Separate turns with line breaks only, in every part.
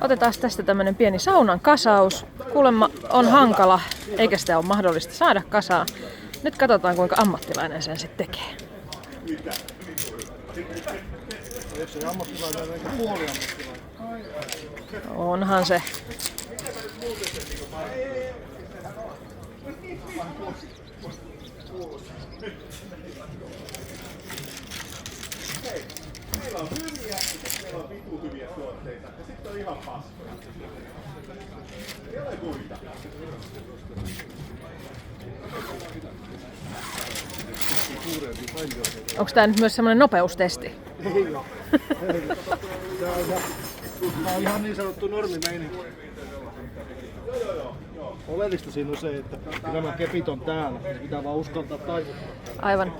Otetaan tästä tämmönen pieni saunan kasaus. Kuulemma on hankala, eikä sitä ole mahdollista saada kasaan. Nyt katsotaan, kuinka ammattilainen sen sitten tekee. Onhan se.
Meillä on hyviä ja sitten meillä on vitu hyviä tuotteita ja sitten on ihan paskoja. Ei ole muita.
Onko tää nyt myös semmonen nopeustesti?
Ei oo. Tää on ihan niin sanottu normimeininki. Oleellista siinä on se, että nämä kepit on täällä. Pitää vaan uskaltaa taivuttaa.
Aivan.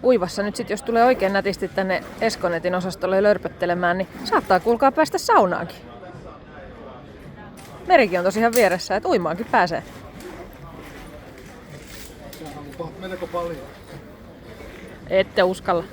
Uivassa nyt sit, jos tulee oikein nätisti tänne Eskonetin osastolle lörpöttelemään, niin saattaa kuulkaa päästä saunaankin. Merikin on tosiaan vieressä, että uimaankin pääsee.
Sehän on melko paljon.
Ette uskalla.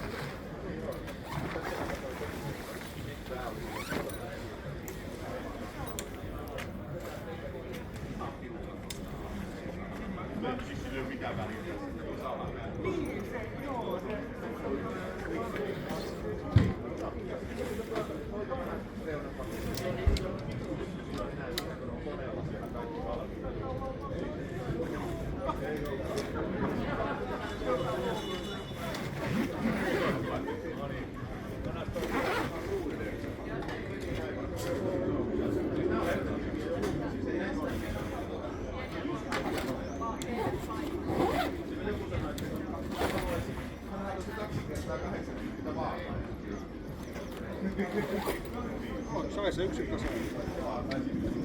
Sai se yksin kasaan.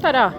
Tadaa!